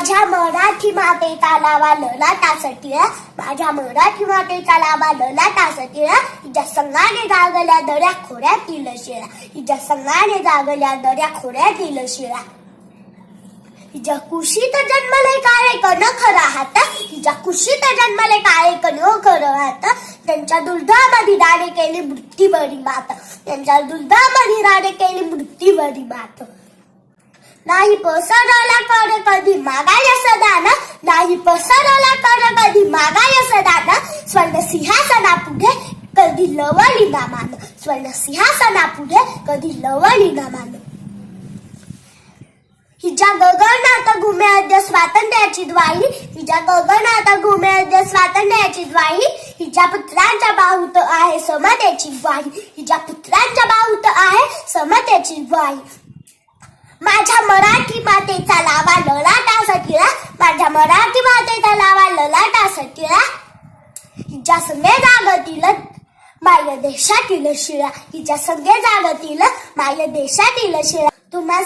माझ्या मराठी मातेचा लावा ललाटासाठी माझ्या मराठी मातेचा लावा ललाटासाठी हिच्या संगाने जागल्या दऱ्या खोऱ्यातील शिळा हिच्या संगाने जागल्या दऱ्या खोऱ्यातील शिळा हिच्या कुशीत जन्मले काळे कण खरा हात हिच्या कुशीत जन्मले काळे कण खरं हात त्यांच्या दुर्धामध्ये दाणे केली मृत्यूवरी मात त्यांच्या दुर्धामध्ये दाणे केली मृत्यूवरी मात नाही पसरला कर कधी मागाय सदाना नाही पसरला कर कधी मागाय सदाना स्वर्ण सिंहासना पुढे कधी लवली ना मान स्वर्ण सिंहासना पुढे कधी लवली ना मान हिच्या गगनात घुमे स्वातंत्र्याची द्वाही हिच्या गगनात घुमे स्वातंत्र्याची द्वाही हिच्या पुत्रांच्या बाहुत आहे समतेची ग्वाही हिच्या पुत्रांच्या बाहुत आहे समतेची ग्वाही माझ्या मराठी मातेचा लावा ललाटासाठी माझ्या मराठी मातेचा लावा ललाटासाठी हिच्या संगे जागतील माय देशातील शिळा हिच्या संगे जागतील माय देशातील शिळा तुम्हा